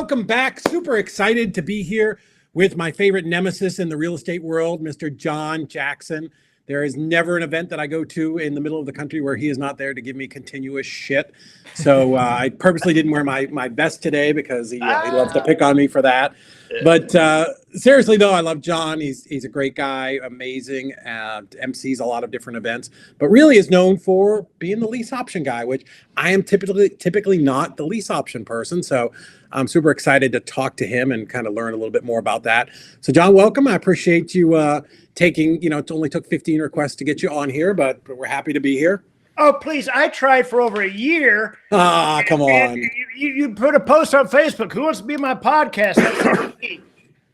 welcome back. Super excited to be here with my favorite nemesis in the real estate world, Mr. John Jackson. There is never an event that I go to in the middle of the country where he is not there to give me continuous shit. So I purposely didn't wear my vest today because he loves to pick on me for that. But seriously, though, I love John. He's a great guy, amazing, MCs a lot of different events, but really is known for being the lease option guy, which I am typically not the lease option person. So I'm super excited to talk to him and kind of learn a little bit more about that. So John, welcome. I appreciate you taking, it only took 15 requests to get you on here, but we're happy to be here. Oh, please. I tried for over a year. Come on. You put a post on Facebook. Who wants to be my podcast?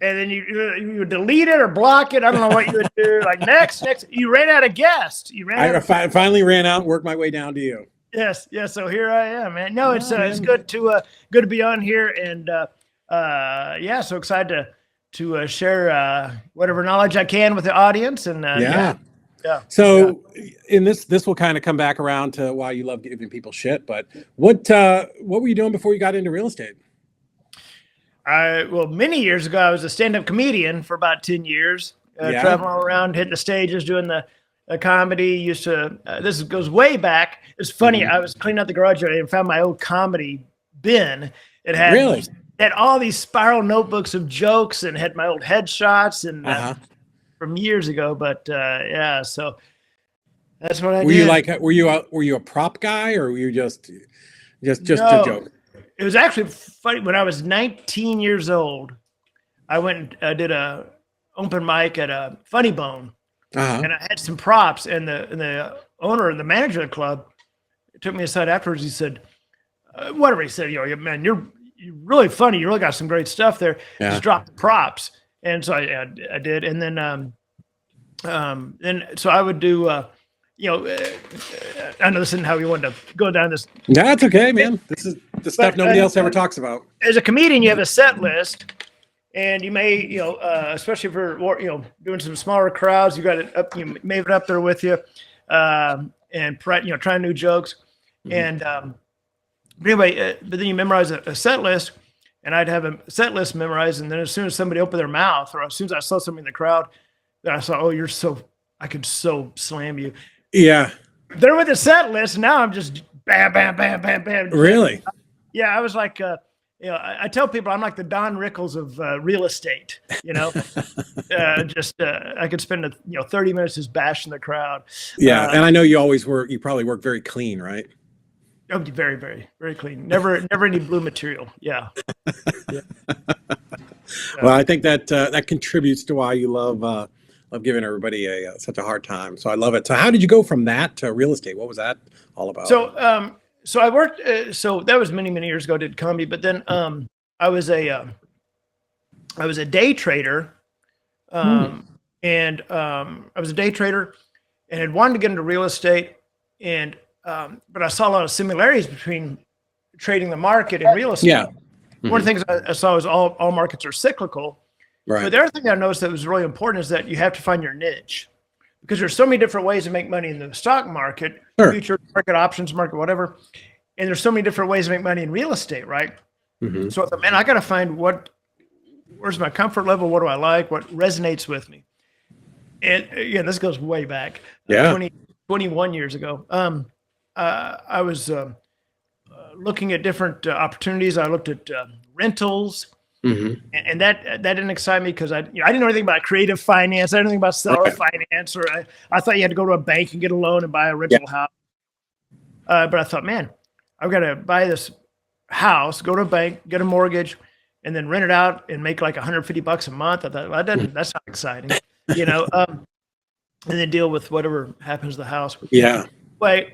And then you delete it or block it. I don't know what you would do. Like next, you ran out of guests. I finally ran out and worked my way down to you. Yes. So here I am, man. No, it's good to be on here, and so excited to share whatever knowledge I can with the audience, and yeah. So in this will kind of come back around to why you love giving people shit. But what were you doing before you got into real estate? Well, many years ago, I was a stand-up comedian for about 10 years, traveling all around, hitting the stages, doing the comedy. Used to, this goes way back. It's funny. I was cleaning out the garage and found my old comedy bin. It had all these spiral notebooks of jokes and had my old headshots and from years ago. But so that's what I did. Were you a prop guy, or were you just a joke? It was actually funny. When I was 19 years old, I went and did a open mic at a Funny Bone, and I had some props. And the owner and the manager of the club took me aside afterwards. He said, "Whatever." He said, man, you're really funny. You really got some great stuff there. Yeah. Just drop the props." And so I did. And then so I would do. I know this isn't how we wanted to go down this. That's okay, man. This is the stuff nobody else ever talks about. As a comedian, you have a set list, and you may, especially if you're, doing some smaller crowds, you got it up, you may have it up there with you, and trying new jokes, and but anyway, but then you memorize a set list, and I'd have a set list memorized, and then as soon as somebody opened their mouth, or as soon as I saw somebody in the crowd, then I saw, I could so slam you. Yeah. They're with the set list. And now I'm just bam, bam, bam, bam, bam. Really? Yeah. I was like, I tell people I'm like the Don Rickles of real estate, I could spend 30 minutes just bashing the crowd. Yeah. And I know you probably work very clean, right? Oh, very, very, very clean. Never any blue material. Yeah. Well, I think that contributes to why you love giving everybody such a hard time. So I love it. So how did you go from that to real estate? What was that all about? So I worked, so that was many, many years ago, I did comedy, but then I was a day trader. And I was a day trader and had wanted to get into real estate. And, but I saw a lot of similarities between trading the market and real estate. Yeah. One of the things I saw was all markets are cyclical. Right. But the other thing I noticed that was really important is that you have to find your niche, because there's so many different ways to make money in the stock market, future market, options market, whatever. And there's so many different ways to make money in real estate, right? So I thought, man, I got to find where's my comfort level? What do I like? What resonates with me? And this goes way back, 21 years ago. I was looking at different opportunities. I looked at rentals. And that didn't excite me because I didn't know anything about creative finance. I didn't know anything about seller finance, or I thought you had to go to a bank and get a loan and buy a rental house. But I thought, man, I've got to buy this house, go to a bank, get a mortgage, and then rent it out and make like $150 a month. I thought, well, that's not exciting, and then deal with whatever happens to the house. Yeah. But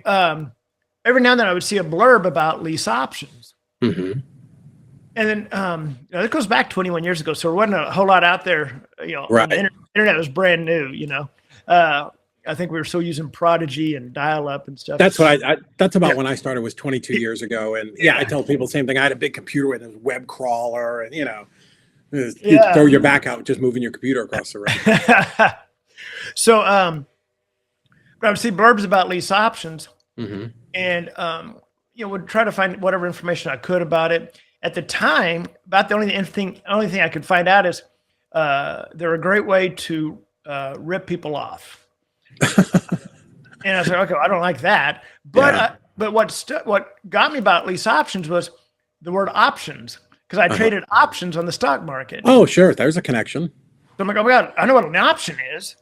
every now and then I would see a blurb about lease options. And then it goes back 21 years ago, so there wasn't a whole lot out there. On the internet was brand new. I think we were still using Prodigy and dial-up and stuff. That's what that's about when I started, was 22 years ago. And I tell people the same thing. I had a big computer with a web crawler, and you throw your back out just moving your computer across the room. So, but I would see blurbs about lease options, and would try to find whatever information I could about it. at the time, about the only thing I could find out is they're a great way to rip people off. And I was like, okay, I don't like that. But but what got me about lease options was the word options, because I traded options on the stock market. Oh, sure. There's a connection. So I'm like, oh my God, I know what an option is.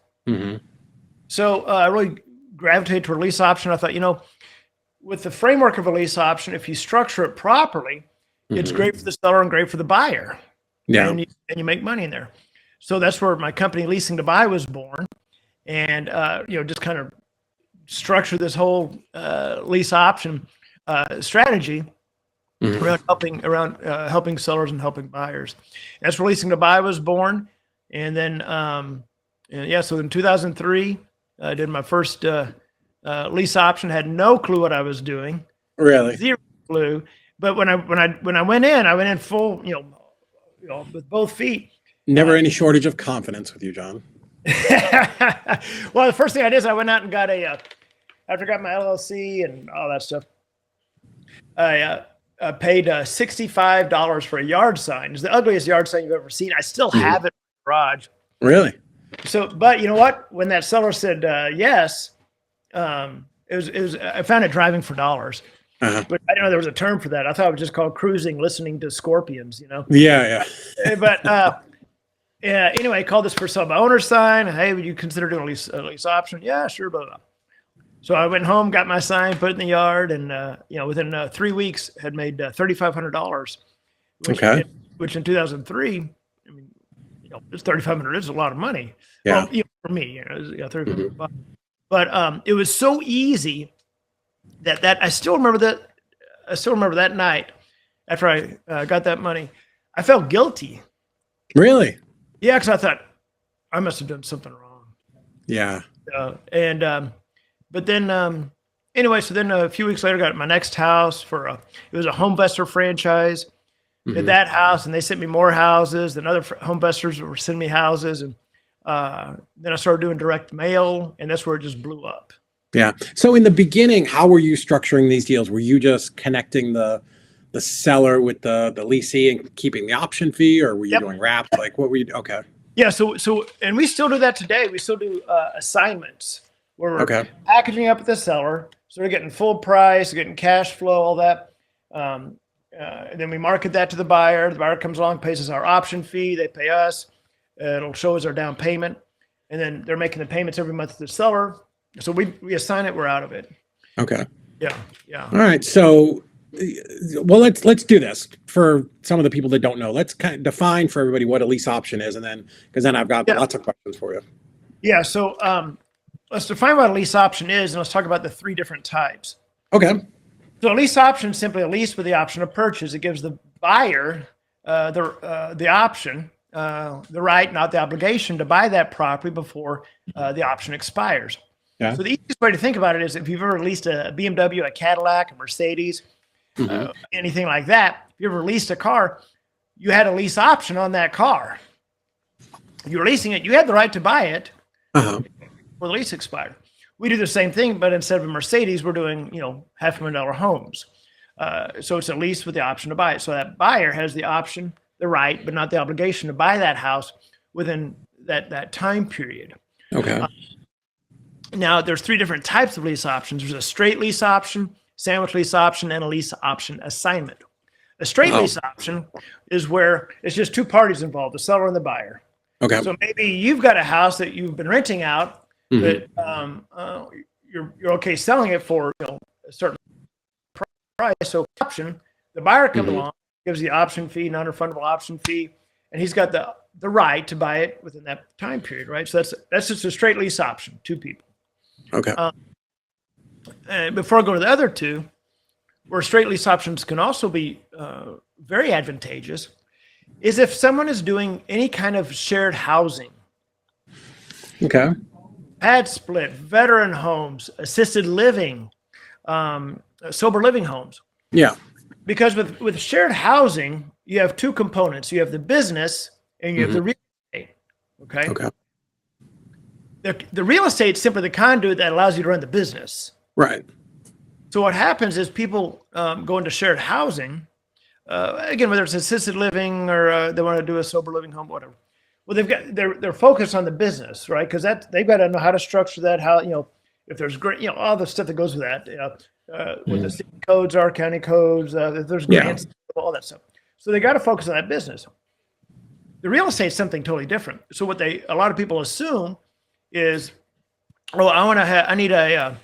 So I really gravitated toward lease option. I thought, with the framework of a lease option, if you structure it properly, it's great for the seller and great for the buyer. Yeah. And you make money in there. So that's where my company Leasing to Buy was born. And, just kind of structure this whole lease option strategy around helping sellers and helping buyers. That's where Leasing to Buy was born. And then, so in 2003, I did my first lease option. Had no clue what I was doing. Really? Zero clue. But when I went in full, with both feet. Never any shortage of confidence with you, John. Well, the first thing I did is I went out and got after I got my LLC and all that stuff, I paid $65 for a yard sign. It's the ugliest yard sign you've ever seen. I still have it in the garage. Really? So, but you know what? When that seller said yes, it was I found it driving for dollars. But I didn't know there was a term for that. I thought it was just called cruising, listening to scorpions, Yeah. But anyway, I called this for sale by owner sign. Hey, would you consider doing a lease option? Yeah, sure, blah, blah. So I went home, got my sign, put it in the yard, and within 3 weeks had made $3,500. Which in 2003, it's $3,500 is a lot of money. Yeah. Well, for me, it was $3,500. But it was so easy that I still remember that. I still remember that night after I got that money, I felt guilty. Really? Yeah, because I thought I must have done something wrong. Yeah. But then anyway, so then a few weeks later, I got my next house it was a home investor franchise. Did that house, and they sent me more houses. Then other home investors were sending me houses, and then I started doing direct mail, and that's where it just blew up. Yeah. So in the beginning, how were you structuring these deals? Were you just connecting the seller with the leasee and keeping the option fee, or were you doing wraps? Like, what were you? Okay. Yeah. So and we still do that today. We still do assignments where we're packaging up with the seller, so they're getting full price, getting cash flow, all that. And then we market that to the buyer. The buyer comes along, pays us our option fee. They pay us. It'll show us our down payment, and then they're making the payments every month to the seller. So we assign it. We're out of it. Okay. Yeah. All right. So, well, let's do this for some of the people that don't know. Let's kind of define for everybody what a lease option is, and then because then I've got lots of questions for you. Yeah. So let's define what a lease option is, and let's talk about the 3 different types. Okay. So a lease option is simply a lease with the option of purchase. It gives the buyer the option, the right, not the obligation, to buy that property before the option expires. Yeah. So the easiest way to think about it is if you've ever leased a BMW, a Cadillac, a Mercedes, anything like that. If you ever leased a car, you had a lease option on that car. If you were leasing it, you had the right to buy it before the lease expired. We do the same thing, but instead of a Mercedes, we're doing, $500,000 homes. So it's a lease with the option to buy it. So that buyer has the option, the right, but not the obligation to buy that house within that time period. Okay. Now, there's 3 different types of lease options. There's a straight lease option, sandwich lease option, and a lease option assignment. A straight lease option is where it's just 2 parties involved, the seller and the buyer. Okay. So maybe you've got a house that you've been renting out that you're okay selling it for a certain price. So option, the buyer comes along, gives the option fee, non-refundable option fee, and he's got the right to buy it within that time period, right? So that's just a straight lease option, 2 people. Okay. Before I go to the other 2, where straight lease options can also be very advantageous, is if someone is doing any kind of shared housing. Okay. Pad split, veteran homes, assisted living, sober living homes. Yeah. Because with shared housing, you have 2 components. You have the business and you have the real estate. Okay. Okay. The real estate is simply the conduit that allows you to run the business. Right. So what happens is people go into shared housing. again, whether it's assisted living or they want to do a sober living home, whatever. Well, they're focused on the business, right? Because they've got to know how to structure that, how, if there's great, all the stuff that goes with that, what the city codes are, county codes, if there's grants, all that stuff. So they got to focus on that business. The real estate is something totally different. So what a lot of people assume is, oh, I need a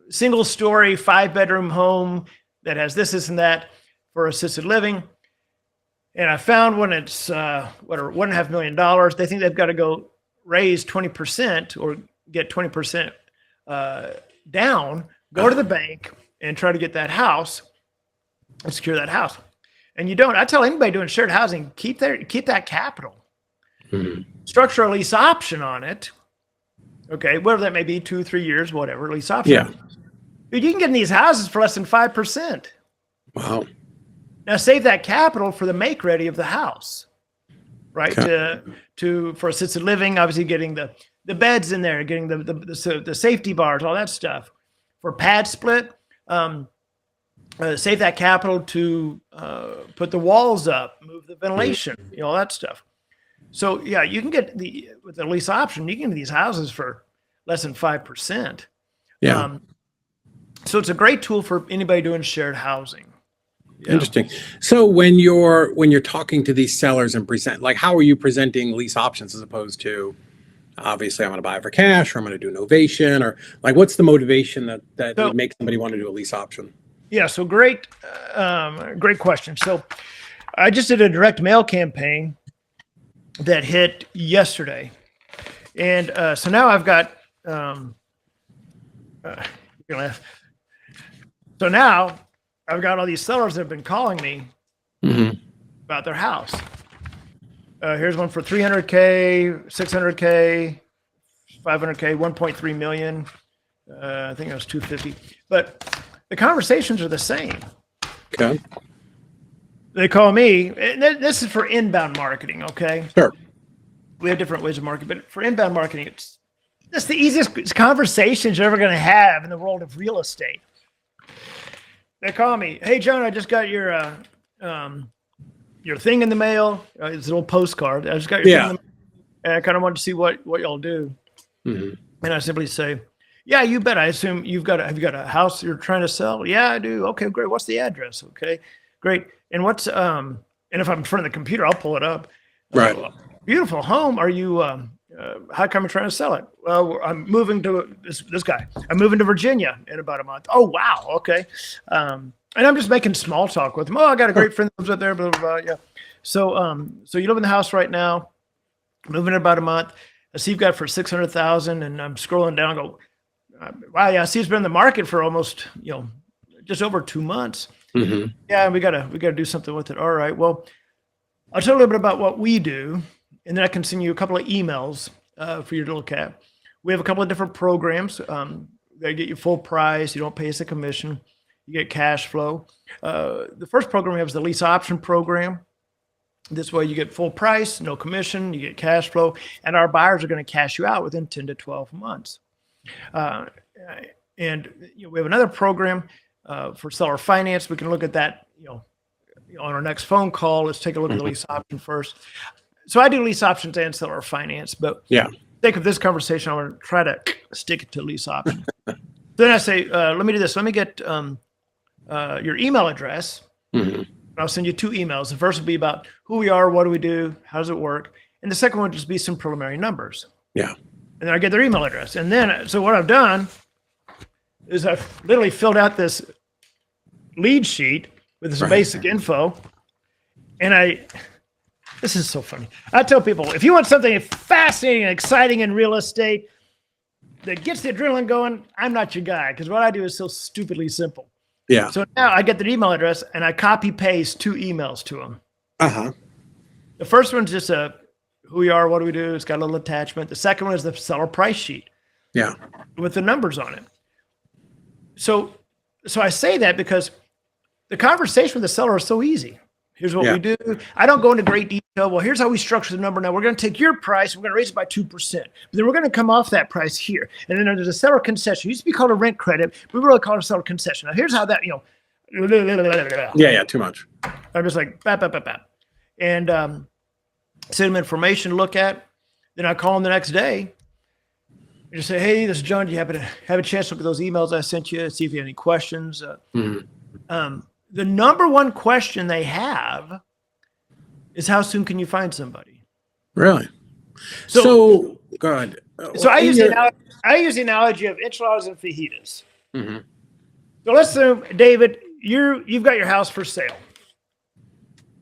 single story, 5-bedroom home that has this and that for assisted living. And I found when it's $1.5 million, they think they've got to go raise 20% or get 20% down, go to the bank and try to get that house and secure that house. And you don't. I tell anybody doing shared housing, keep that capital. Structure a lease option on it. Okay, whatever that may be, 2-3 years, whatever, lease option. Yeah. Dude, you can get in these houses for less than 5%. Wow. Now save that capital for the make ready of the house, right? Okay. For assisted living, obviously getting the beds in there, getting the safety bars, all that stuff. For pad split, save that capital to put the walls up, move the ventilation, all that stuff. So yeah, you can get with the lease option, you can get these houses for less than 5%. Yeah. So it's a great tool for anybody doing shared housing. Yeah. Interesting. So when you're talking to these sellers and like, how are you presenting lease options as opposed to, obviously I'm going to buy it for cash, or I'm going to do novation, or like, what's the motivation that would make somebody want to do a lease option? Yeah. So great question. So I just did a direct mail campaign that hit yesterday. And so now I've got, you can laugh. So now I've got all these sellers that have been calling me about their house. Here's one for $300K, $600K, $500K, $1.3 million. I think it was $250. But the conversations are the same. Okay. They call me, and this is for inbound marketing, okay? Sure. We have different ways of marketing, but for inbound marketing, it's the easiest conversations you're ever going to have in the world of real estate. They call me, hey, John, I just got your thing in the mail. It's a little postcard. I just got your thing in the mail, and I kind of wanted to see what y'all do. And I simply say, yeah, you bet. I assume have you got a house you're trying to sell? Yeah, I do. Okay, great. What's the address? Okay, great. And what's and if I'm in front of the computer, I'll pull it up. Right. Beautiful home. Are you? How come you're trying to sell it? Well, I'm moving to this guy. I'm moving to Virginia in about a month. Oh wow. Okay. And I'm just making small talk with him. Oh, I got a great friend that lives up there. Blah blah blah. Yeah. So so you live in the house right now. Moving in about a month. I see you've got it for $600,000, and I'm scrolling down. And go, wow. Yeah. I see it's been in the market for almost just over 2 months. Yeah, we gotta do something with it. All right. Well, I'll tell you a little bit about what we do, and then I can send you a couple of emails for you to look at. We have a couple of different programs. They get you full price. You don't pay us a commission. You get cash flow. The first program we have is the lease option program. This way you get full price, no commission, you get cash flow, and our buyers are going to cash you out within 10 to 12 months. And we have another program for seller finance. We can look at that, on our next phone call. Let's take a look at the lease option first. So I do lease options and seller finance, but for the sake of this conversation, I want to try to stick it to lease options. Then I say, let me do this. Let me get your email address. I'll send you 2 emails. The first will be about who we are, what do we do, how does it work? And the second one will just be some preliminary numbers. Yeah. And then I get their email address. And then, so what I've done is I've literally filled out this lead sheet with some basic info. And this is so funny. I tell people, if you want something fascinating and exciting in real estate that gets the adrenaline going, I'm not your guy, because what I do is so stupidly simple. Yeah. So now I get their email address and I copy paste 2 emails to them. The first one's just who we are, what do we do? It's got a little attachment. The second one is the seller price sheet. Yeah. With the numbers on it. So I say that because the conversation with the seller is so easy. Here's what we do. I don't go into great detail. Well, here's how we structure the number. Now we're going to take your price. We're going to raise it by 2%. But then we're going to come off that price here. And then there's a seller concession. It used to be called a rent credit. We really call it a seller concession. Now here's how that, Yeah, too much. I'm just like, bap, bap, bap, bap. And send them information to look at. Then I call them the next day and just say, hey, this is John. Do you happen to have a chance to look at those emails I sent you? See if you have any questions. The number one question they have is, how soon can you find somebody? Really? So go ahead. So I use the analogy of enchiladas and fajitas. So let's assume, David, you've got your house for sale.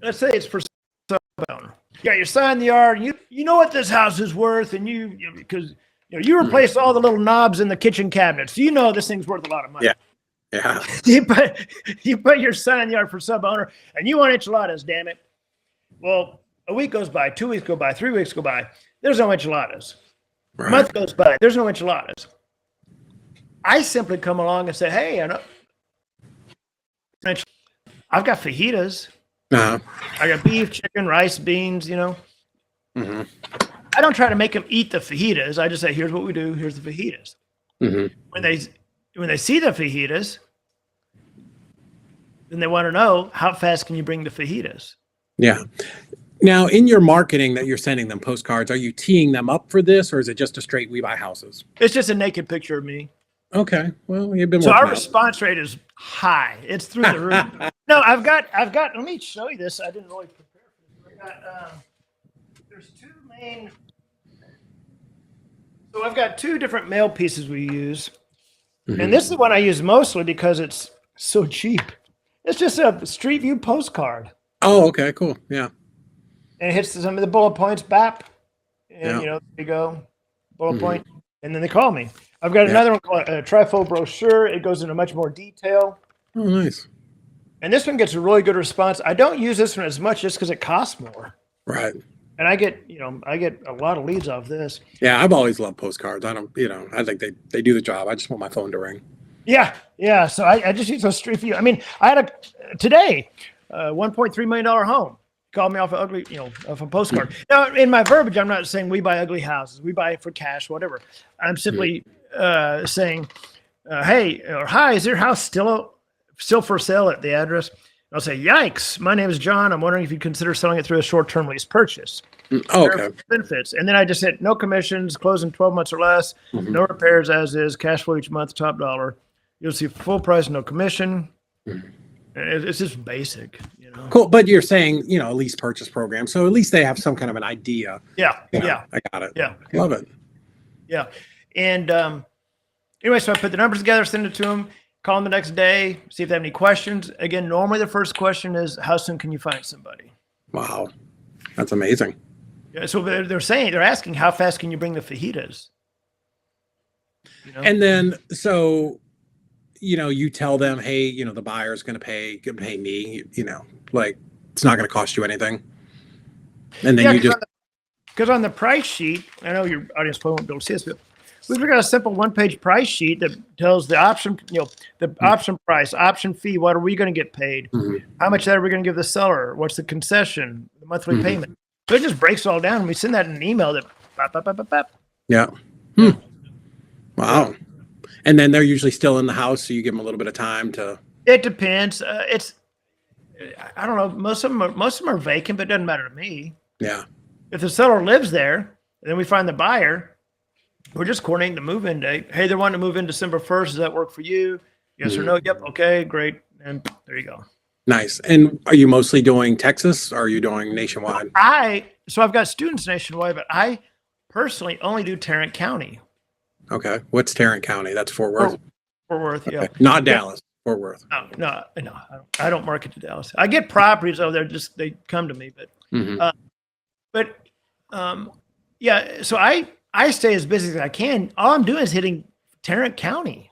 Let's say it's for sale. You got your sign in the yard. You know what this house is worth, and because you replaced all the little knobs in the kitchen cabinets. So you know this thing's worth a lot of money. Yeah. You put your sign in the yard for sub owner, and you want enchiladas. Damn it! Well, a week goes by, 2 weeks go by, 3 weeks go by. There's no enchiladas. Right. A month goes by. There's no enchiladas. I simply come along and say, hey, I've got fajitas. I got beef, chicken, rice, beans, I don't try to make them eat the fajitas. I just say, here's what we do. Here's the fajitas. When they see the fajitas, then they want to know, how fast can you bring the fajitas? Yeah. Now, in your marketing that you're sending them postcards, are you teeing them up for this, or is it just a straight we buy houses? It's just a naked picture of me. Okay. Well, you've been so our out. response rate is high. It's through the roof. No, I've got. Let me show you this. I didn't really prepare for this. I got. There's two main. So I've got two different mail pieces we use, and this is the one I use mostly because it's so cheap. It's just a Street View postcard. Oh, okay, cool. Yeah. And it hits some of the bullet points, BAP, and there you go, bullet point, and then they call me. I've got another one called a trifold brochure. It goes into much more detail. Oh, nice. And this one gets a really good response. I don't use this one as much just because it costs more. Right. And I get a lot of leads off this. Yeah, I've always loved postcards. I don't, I think they do the job. I just want my phone to ring. Yeah. So I just use those Street View. I mean, I had today, $1.3 million home. Called me off off a postcard. Now, in my verbiage, I'm not saying we buy ugly houses. We buy it for cash, whatever. I'm simply saying, hey, or hi, is your house still for sale at the address? I'll say, yikes, my name is John. I'm wondering if you'd consider selling it through a short-term lease purchase. Okay. Benefits. And then I just said, no commissions, close in 12 months or less, no repairs as is, cash flow each month, top dollar. You'll see full price, no commission. It's just basic, Cool, but you're saying, a lease purchase program, so at least they have some kind of an idea. Yeah. I got it. Yeah. Love it. Yeah. And anyway, so I put the numbers together, send it to them, call them the next day, see if they have any questions. Again, normally the first question is, how soon can you find somebody? Wow. That's amazing. Yeah, so they're asking, how fast can you bring the fajitas? And then, so, you tell them, hey, the buyer's going to pay me, like it's not going to cost you anything. And then because on the price sheet, I know your audience probably won't be able to see this, but we've got a simple one-page price sheet that tells the option, the option price, option fee, what are we going to get paid? How much of that are we going to give the seller? What's the concession, the monthly payment? So it just breaks it all down. And we send that in an email that bap. Yeah. Wow. And then they're usually still in the house, so you give them a little bit of time to. It depends. I don't know. Most of them are vacant, but it doesn't matter to me. Yeah. If the seller lives there, and then we find the buyer, we're just coordinating the move-in date. Hey, they're wanting to move in December 1st. Does that work for you? Yes or no? Yep. Okay, great. And there you go. Nice. And are you mostly doing Texas, or are you doing nationwide? So I've got students nationwide, but I personally only do Tarrant County. Okay. What's Tarrant County? That's Fort Worth. Fort Worth, yeah. Not Dallas. Fort Worth. No. I don't market to Dallas. I get properties over there. They come to me, but yeah. So I stay as busy as I can. All I'm doing is hitting Tarrant County.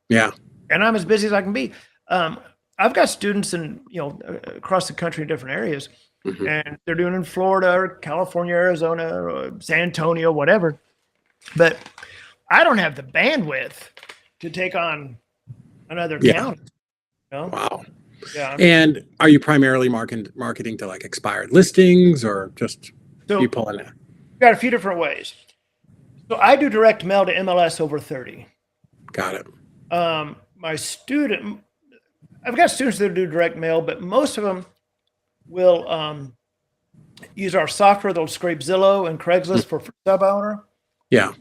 Yeah. And I'm as busy as I can be. I've got students in across the country in different areas, and they're doing in Florida or California, Arizona, or San Antonio, whatever. But I don't have the bandwidth to take on another county. Wow. Yeah. And are you primarily marketing to like expired listings, or just you pulling it? We've got a few different ways. So I do direct mail to MLS over 30. Got it. My student, I've got students that do direct mail, but most of them will use our software. They'll scrape Zillow and Craigslist for sub owner. Yeah.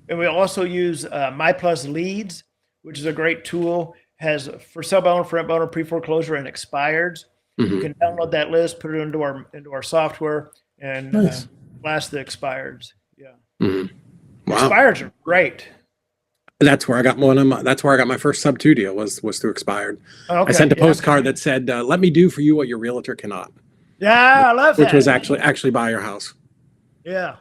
And we also use MyPlus Leads, which is a great tool. Has for sub owner, for rent owner, pre-foreclosure, and expireds. You can download that list, put it into our software, and Nice. blast the expireds. Yeah. Wow. Expireds are great. That's where I got that's where I got my first sub two deal was through expired. Okay, I sent a postcard that said, "Let me do for you what your realtor cannot." Yeah, I love that. Which was actually buy your house. Yeah.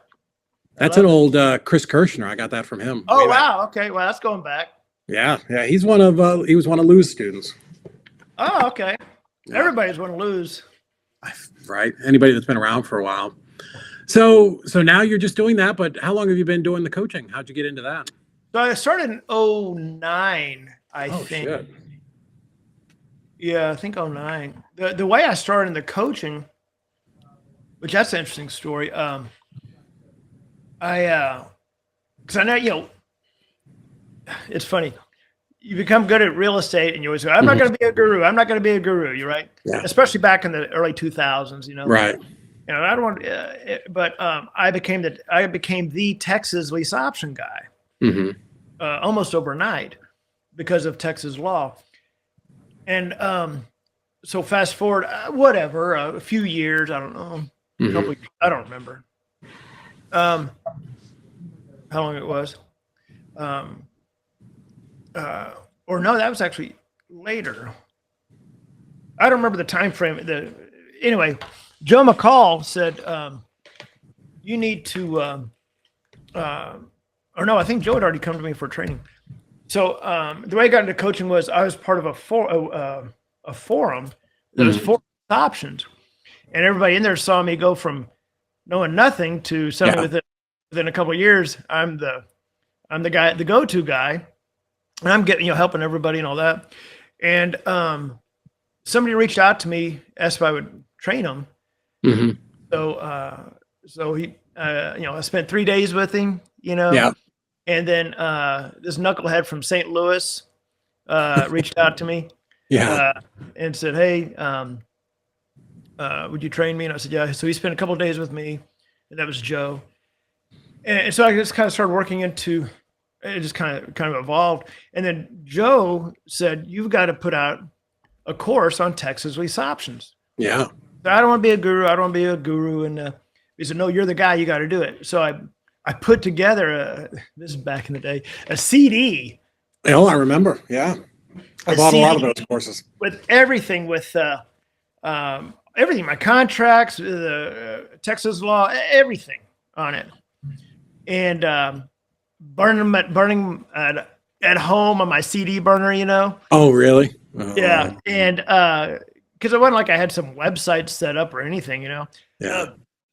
That's an old Chris Kirshner. I got that from him. Oh wow. Okay. Well, that's going back. Yeah. He was one of Lou's students. Oh, okay. Yeah. Everybody's going to lose. Right. Anybody that's been around for a while. So now you're just doing that, but how long have you been doing the coaching? How'd you get into that? So I started in 2009, I think. Shit. Yeah, I think 2009. The way I started in the coaching, which that's an interesting story. Because I know, it's funny. You become good at real estate and you always go, I'm not going to be a guru. I'm not going to be a guru. You're right. Yeah. Especially back in the early 2000s, Right. I don't want, but I became the Texas lease option guy almost overnight because of Texas law. And so fast forward, a few years, I don't know, a couple, I don't remember how long it was. Or no, that was actually later. I don't remember the time frame. Anyway, Joe McCall said, you need to, or no, I think Joe had already come to me for training. So the way I got into coaching was I was part of a forum that was for options. And everybody in there saw me go from knowing nothing to suddenly within a couple of years, I'm the guy, the go-to guy. And I'm getting, helping everybody and all that. And somebody reached out to me, asked if I would train them. So he, I spent 3 days with him, and then this knucklehead from St. Louis reached out to me and said, hey, would you train me? And I said, yeah. So he spent a couple of days with me, and that was Joe. And so I just kind of started working into it, just kind of evolved. And then Joe said, you've got to put out a course on Texas lease options. Yeah. So I don't want to be a guru. I don't want to be a guru. And he said, no, you're the guy. You got to do it. So I put together, this is back in the day, a CD. Oh, I remember. Yeah. I bought a lot of those courses. With everything, everything, my contracts, the Texas law, everything on it. And burning at home on my CD burner, Oh, really? Oh. Yeah. And because it wasn't like I had some website set up or anything, Yeah.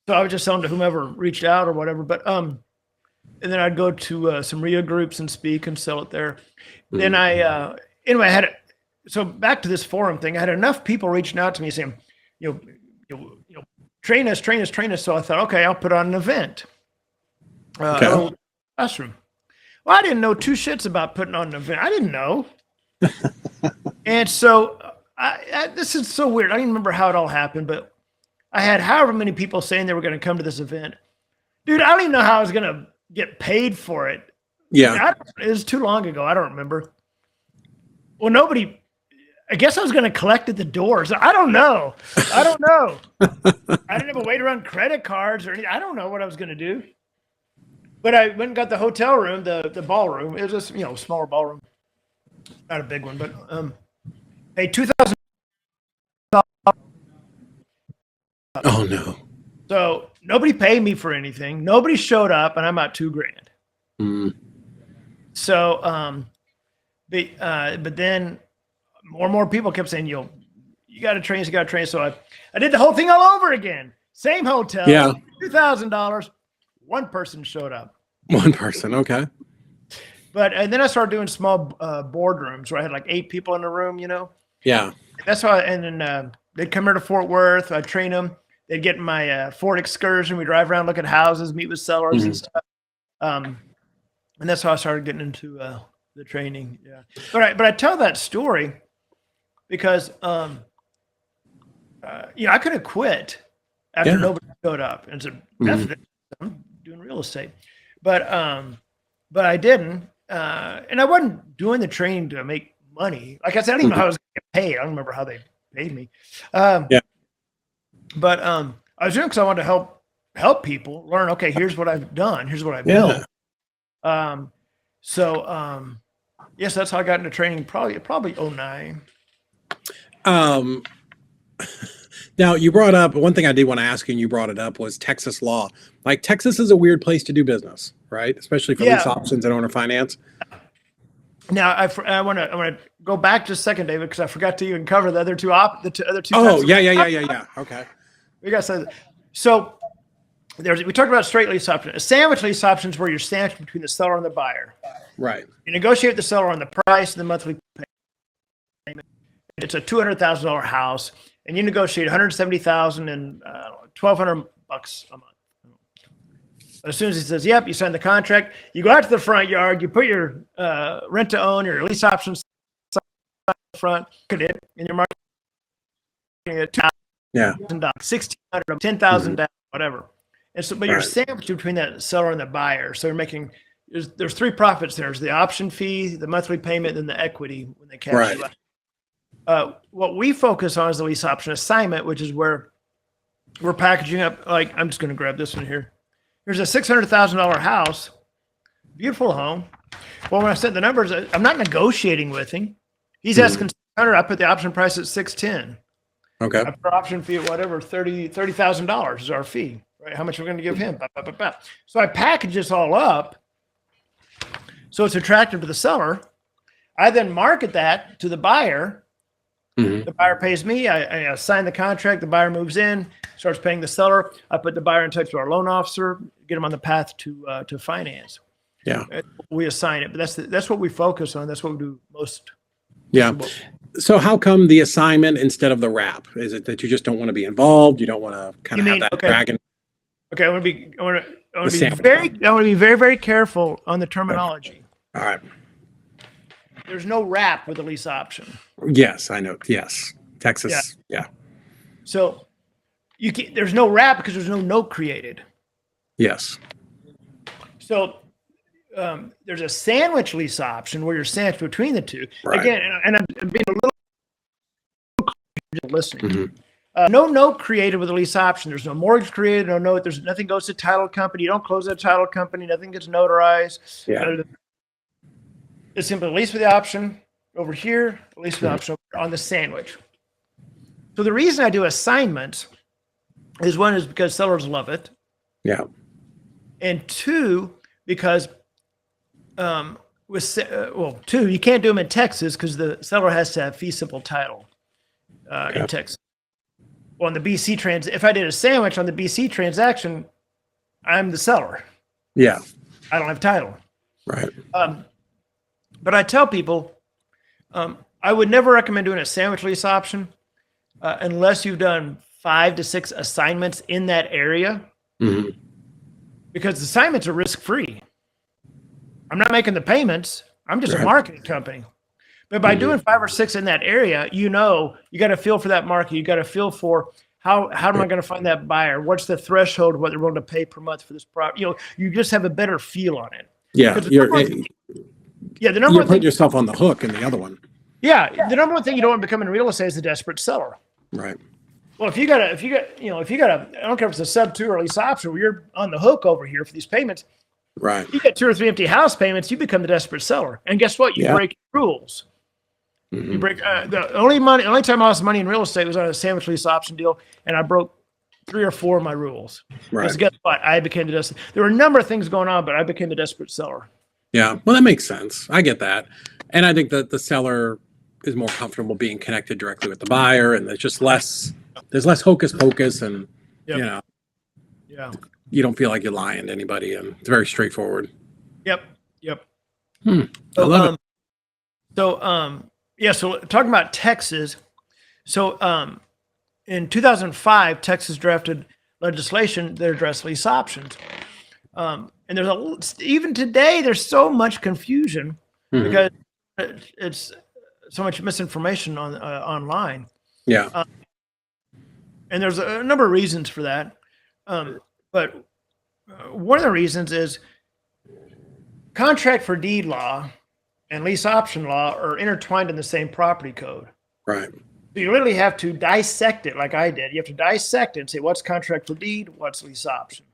So I was just selling to whomever reached out or whatever. But and then I'd go to some RIA groups and speak and sell it there. Then anyway, I had so back to this forum thing. I had enough people reaching out to me saying, train us. So I thought, okay, I'll put on an event. Classroom. Well, I didn't know two shits about putting on an event. I didn't know. And so this is so weird. I don't even remember how it all happened, but I had however many people saying they were going to come to this event. Dude, I don't even know how I was going to get paid for it. Yeah. It was too long ago. I don't remember. Well, I guess I was going to collect at the doors. I don't know. I didn't have a way to run credit cards or anything. I don't know what I was going to do. But I went and got the hotel room, the ballroom. It was just, smaller ballroom. Not a big one, but hey, $2,000. Oh no. So nobody paid me for anything. Nobody showed up, and I'm out $2,000. So but then more and more people kept saying, you got to train, So I did the whole thing all over again. Same hotel. Yeah. $2,000. One person showed up. One person. Okay. And then I started doing small boardrooms where I had like 8 people in the room, Yeah. That's how, and then they'd come here to Fort Worth. I'd train them. They'd get in my Ford excursion. We drive around, look at houses, meet with sellers and stuff. And that's how I started getting into the training. Yeah. But I tell that story because I could have quit after nobody showed up and said, I'm doing real estate. But I didn't. And I wasn't doing the training to make money. Like I said, I didn't even know how I was going to get paid. I don't remember how they paid me. But I was doing it because I wanted to help people learn, okay, here's what I've done. Here's what I've built. Yes, that's how I got into training, probably 09. Now, you brought up one thing I did want to ask you, and you brought it up, was Texas law. Like, Texas is a weird place to do business, right? Especially for lease options and owner finance. Now, I want to go back just a second, David, because I forgot to even cover the other two. Oh, yeah. Okay. We got so we talked about straight lease option. A sandwich lease option is where you're sandwiched between the seller and the buyer. Right. You negotiate with the seller on the price and the monthly payment. It's a $200,000 house, and you negotiate $170,000 and $1,200 a month. As soon as he says, "Yep," you sign the contract. You go out to the front yard. You put your rent to own, your lease options front, and you're marketing it $2,000, $1,600, $10,000, whatever. And so, but you're sandwiched between that seller and the buyer. So you're making there's three profits there. There's the option fee, the monthly payment, and the equity when they cash you out. What we focus on is the lease option assignment, which is where we're packaging up. Like, I'm just going to grab this one here. Here's a $600,000 house, beautiful home. Well, when I said the numbers, I'm not negotiating with him. He's asking $600. I put the option price at $610. Okay. I put option fee at whatever, $30,000 is our fee, right? How much we're going to give him. So I package this all up so it's attractive to the seller. I then market that to the buyer. The buyer pays me. I sign the contract. The buyer moves in, starts paying the seller. I put the buyer in touch with our loan officer, get him on the path to finance. Yeah, we assign it, but that's what we focus on. That's what we do most. Yeah. So how come the assignment instead of the wrap? Is it that you just don't want to be involved? You don't want to kind of have that dragon? Okay, I want to be very, very careful on the terminology. All right. There's no wrap with a lease option. Yes, I know. Yes, Texas. Yeah. So there's no wrap because there's no note created. Yes. So there's a sandwich lease option where you're sandwiched between the two. Right. Again, and I'm being a little listening. No note created with a lease option. There's no mortgage created. No note. There's nothing goes to title company. You don't close the title company. Nothing gets notarized. Yeah. It's simply lease with the option over here, lease with the option on the sandwich. So the reason I do assignments is one is because sellers love it. Yeah. And two, because two, you can't do them in Texas because the seller has to have fee simple title in Texas. Well, on the BC if I did a sandwich on the BC transaction, I'm the seller. Yeah. I don't have title. Right. But I tell people, I would never recommend doing a sandwich lease option unless you've done 5 to 6 assignments in that area, because the assignments are risk-free. I'm not making the payments. I'm just a marketing company. But by doing 5 or 6 in that area, you got to feel for that market. You got to feel for how am I going to find that buyer? What's the threshold of what they're willing to pay per month for this property? You just have a better feel on it. Yeah. The number one thing, put yourself on the hook in the other one. Yeah. The number one thing you don't want to become in real estate is a desperate seller. Right. Well, if you got a, I don't care if it's a sub 2 or lease option where you're on the hook over here for these payments. Right. You get 2 or 3 empty house payments, you become the desperate seller. And guess what? You break rules. You break the only time I lost money in real estate was on a sandwich lease option deal, and I broke 3 or 4 of my rules. Right. Because guess what? I became the desperate. There were a number of things going on, but I became the desperate seller. Yeah. Well, that makes sense. I get that. And I think that the seller is more comfortable being connected directly with the buyer, and there's just there's less hocus pocus, and you don't feel like you're lying to anybody, and it's very straightforward. Yep. I love it. So talking about Texas, in 2005, Texas drafted legislation that addressed lease options. And even today, there's so much confusion because so much misinformation on online. Yeah. And there's a number of reasons for that. But one of the reasons is contract for deed law and lease option law are intertwined in the same property code. Right. So you really have to dissect it like I did. You have to dissect it and say, what's contract for deed? What's lease option?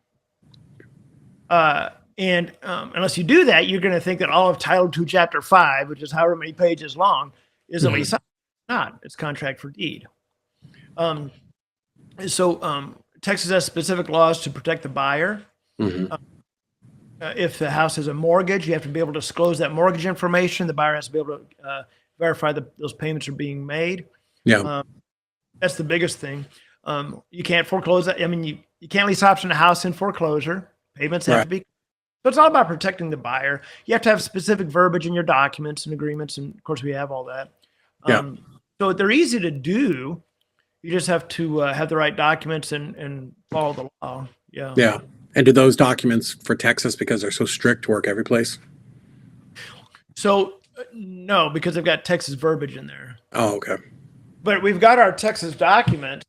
And unless you do that, you're going to think that all of Title II, Chapter 5, which is however many pages long, is a lease option. It's not. It's contract for deed. So Texas has specific laws to protect the buyer. If the house has a mortgage, you have to be able to disclose that mortgage information. The buyer has to be able to verify that those payments are being made. Yeah. That's the biggest thing. You can't foreclose that. I mean, you can't lease option a house in foreclosure. Payments have to be. So it's all about protecting the buyer. You have to have specific verbiage in your documents and agreements. And of course, we have all that. So they're easy to do. You just have to have the right documents and follow the law. Yeah. Yeah. And do those documents for Texas, because they're so strict, work every place? So no, because they've got Texas verbiage in there. Oh, okay. But we've got our Texas document.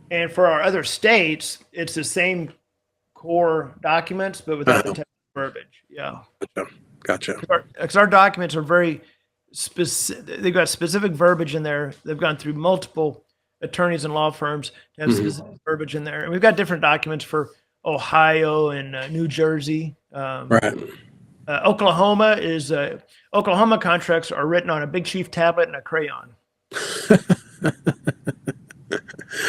And for our other states, it's the same core documents, but without the Texas verbiage. Yeah. Gotcha. Because our documents are very specific. They've got specific verbiage in there. They've gone through multiple attorneys and law firms to have specific verbiage in there. And we've got different documents for Ohio and New Jersey. Oklahoma contracts are written on a Big Chief tablet and a crayon.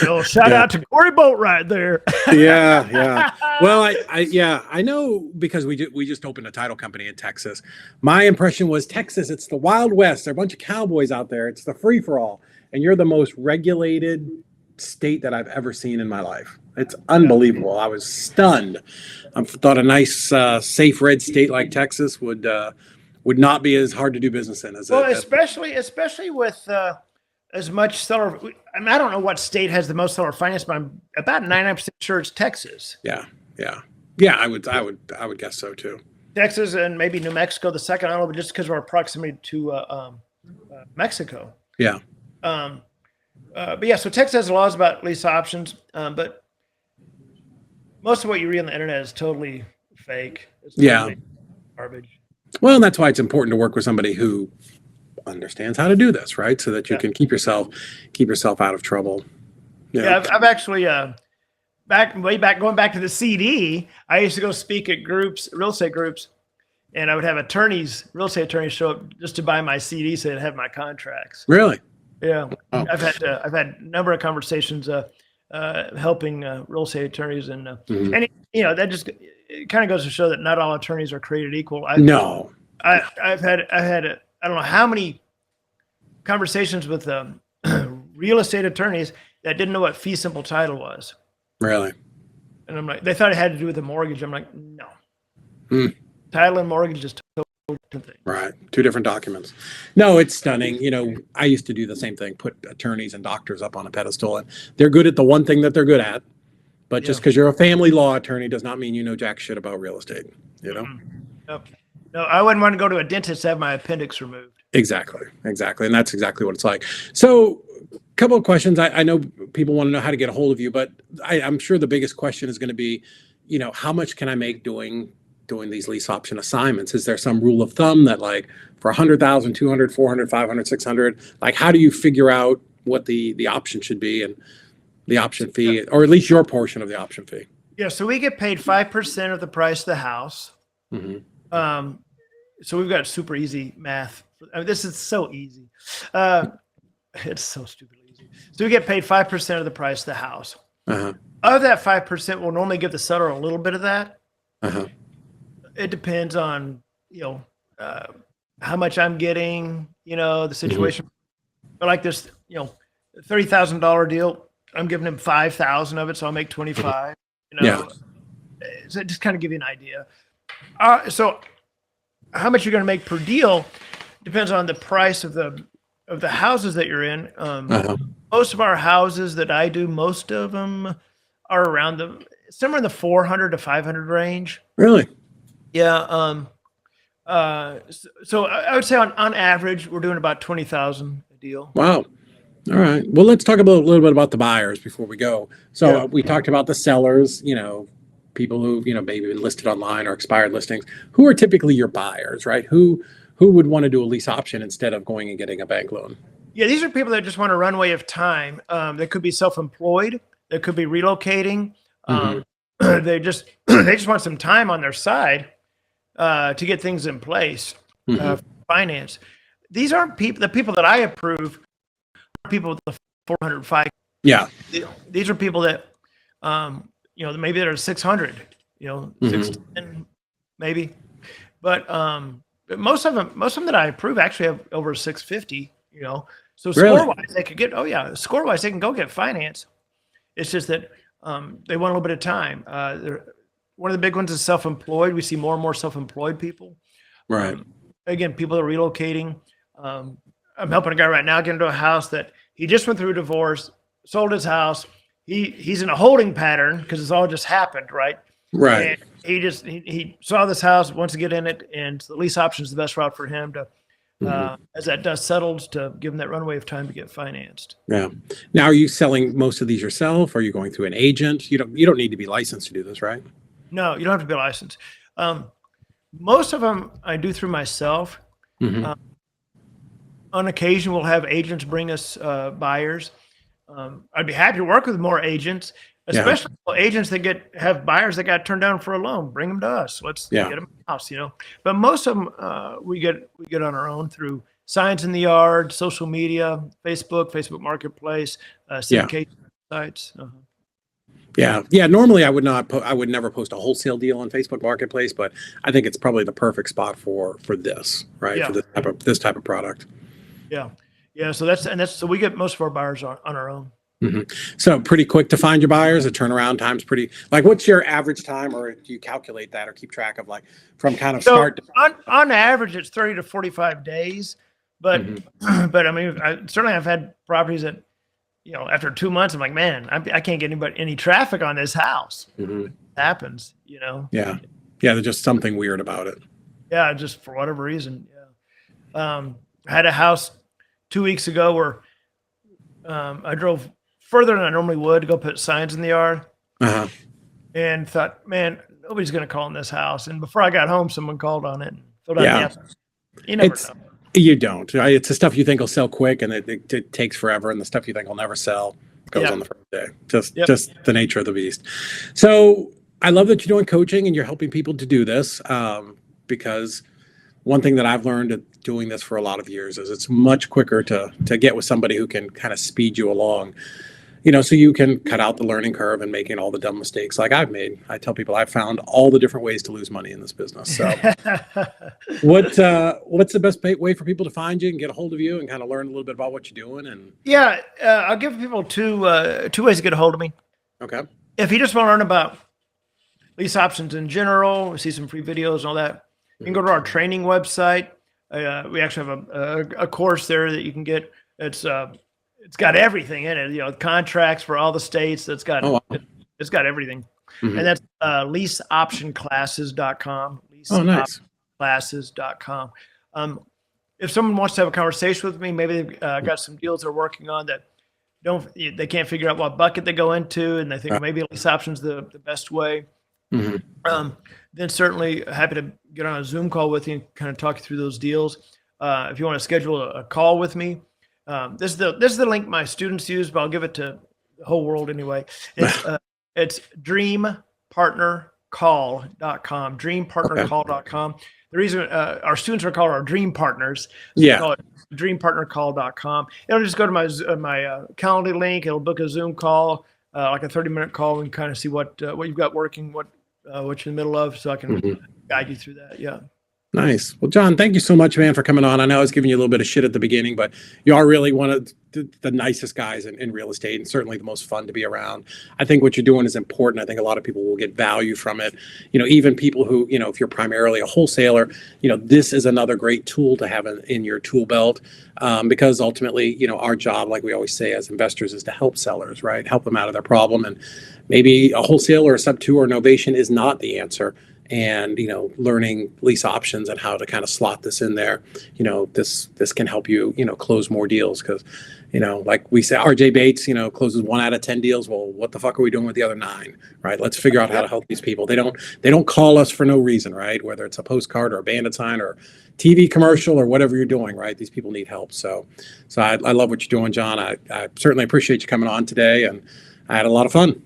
So shout out to Corey Boatwright there. Yeah. Well, I know, because we just opened a title company in Texas. My impression was Texas, it's the Wild West. There are a bunch of cowboys out there. It's the free for all. And you're the most regulated state that I've ever seen in my life. It's unbelievable. I was stunned. I thought a nice, safe red state like Texas would not be as hard to do business in as especially with as much seller. I mean, I don't know what state has the most seller finance, but I'm about 99% sure it's Texas. Yeah. I would guess so too. Texas and maybe New Mexico, the second. I don't know, but just because of our proximity to Mexico. Yeah. But yeah, so Texas has laws about lease options, but most of what you read on the internet is totally fake. It's totally garbage. Well, and that's why it's important to work with somebody who understands how to do this, right? So that you can keep yourself out of trouble. Yeah, I've actually going back to the CD. I used to go speak at groups, real estate groups, and I would have real estate attorneys show up just to buy my CD so they'd have my contracts. Really? Yeah. Oh. I've had a number of conversations helping real estate attorneys, and that just it kind of goes to show that not all attorneys are created equal. I've had I don't know how many conversations with real estate attorneys that didn't know what fee simple title was. Really? And I'm like, they thought it had to do with the mortgage. I'm like, no. Title and mortgage is totally different thing. Right. Two different documents. No, it's stunning. I used to do the same thing, put attorneys and doctors up on a pedestal, and they're good at the one thing that they're good at. But just because you're a family law attorney does not mean you know jack shit about real estate, Nope. No, I wouldn't want to go to a dentist to have my appendix removed. Exactly. And that's exactly what it's like. So a couple of questions. I know people want to know how to get a hold of you, but I'm sure the biggest question is going to be, how much can I make doing these lease option assignments? Is there some rule of thumb that, like, for 100,000, 200, 400, 500, 600, like, how do you figure out what the option should be and the option fee, or at least your portion of the option fee? Yeah. So we get paid 5% of the price of the house. So we've got super easy math. I mean, this is so easy. It's so stupidly easy. So we get paid 5% of the price of the house. Of that 5%, we'll normally give the seller a little bit of that. It depends on, how much I'm getting, the situation. But like this, $30,000 deal, I'm giving him 5,000 of it, so I'll make 25. So just kind of give you an idea. So how much you're going to make per deal depends on the price of the houses that you're in. Most of our houses that I do, most of them are around somewhere in the 400 to 500 range. Really? Yeah. So I would say on average, we're doing about 20,000 a deal. Wow. All right. Well, let's talk about a little bit about the buyers before we go. So Yeah. we talked about the sellers, people who, maybe been listed online or expired listings. Who are typically your buyers, right? Who would want to do a lease option instead of going and getting a bank loan? Yeah, these are people that just want a runway of time. They could be self-employed. They could be relocating. They just want some time on their side to get things in place, for finance. These aren't the people that I approve. People with the 405. Yeah. These are people that, maybe they're 600. 610 maybe, but most of them that I approve actually have over 650. So Really? score-wise, they could get. Oh yeah, score-wise, they can go get finance. It's just that they want a little bit of time. One of the big ones is self-employed. We see more and more self-employed people. Right. Again, people are relocating. I'm helping a guy right now get into a house that he just went through a divorce, sold his house. He's in a holding pattern because it's all just happened, right? Right. And he saw this house, wants to get in it, and the lease option is the best route for him to, as that dust settles, to give him that runway of time to get financed. Yeah. Now, are you selling most of these yourself? Or are you going through an agent? You don't need to be licensed to do this, right? No, you don't have to be licensed. Most of them I do through myself. On occasion, we'll have agents bring us buyers. I'd be happy to work with more agents, especially agents that have buyers that got turned down for a loan. Bring them to us. Let's get them a house, But most of them we get on our own through signs in the yard, social media, Facebook Marketplace, syndication sites. Yeah. Normally, I would never post a wholesale deal on Facebook Marketplace, but I think it's probably the perfect spot for this, right? Yeah. For this type of product. Yeah. So we get most of our buyers on our own. So pretty quick to find your buyers. The turnaround time's pretty. Like, what's your average time, or do you calculate that or keep track of from kind of start? On average, it's 30 to 45 days. But but I mean, I certainly have had properties that, after 2 months, I'm like, man, I can't get any traffic on this house. It happens, Yeah. There's just something weird about it. Yeah, just for whatever reason. Yeah. I had a house 2 weeks ago where I drove further than I normally would to go put signs in the yard, and thought, man, nobody's going to call on this house. And before I got home, someone called on it and filled out the application. You never know. You don't. It's the stuff you think will sell quick, and it takes forever, and the stuff you think will never sell goes on the first day. Just the nature of the beast. So I love that you're doing coaching and you're helping people to do this, because one thing that I've learned doing this for a lot of years is it's much quicker to get with somebody who can kind of speed you along, so you can cut out the learning curve and making all the dumb mistakes like I've made. I tell people I've found all the different ways to lose money in this business. So what's the best way for people to find you and get a hold of you and kind of learn a little bit about what you're doing? And I'll give people two ways to get a hold of me. Okay. If you just want to learn about lease options in general, see some free videos and all that, you can go to our training website. We actually have a course there that you can get. It's got everything in it, contracts for all the states. It's got everything. And that's leaseoptionclasses.com. Leaseoptionclasses.com. If someone wants to have a conversation with me, maybe they've got some deals they're working on that they can't figure out what bucket they go into, and they think maybe lease options the best way. Then certainly happy to get on a Zoom call with you and kind of talk you through those deals. If you want to schedule a call with me, this is the link my students use, but I'll give it to the whole world anyway. It's dreampartnercall.com. Dreampartnercall.com. The reason our students are called our dream partners. So we call it dreampartnercall.com. It'll just go to my calendar link. It'll book a Zoom call, like a 30-minute call, and kind of see what you've got working, what you're in the middle of, so I can guide you through that. Yeah. Nice. Well, John, thank you so much, man, for coming on. I know I was giving you a little bit of shit at the beginning, but you are really one of the nicest guys in real estate, and certainly the most fun to be around. I think what you're doing is important. I think a lot of people will get value from it. Even people who, if you're primarily a wholesaler, this is another great tool to have in your tool belt, because ultimately, our job, like we always say as investors, is to help sellers, right? Help them out of their problem. And maybe a wholesale or a sub-2 or novation is not the answer. and, you know, learning lease options and how to kind of slot this in there, you know, this can help you, you know, close more deals. Because, you know, like we say, RJ Bates, you know, closes 1 out of 10 deals. Well, what the fuck are we doing with the other 9, right? Let's figure out how to help these people. They don't call us for no reason, right? Whether it's a postcard or a bandit sign or TV commercial or whatever you're doing, right? These people need help. So I love what you're doing, John. I certainly appreciate you coming on today, and I had a lot of fun.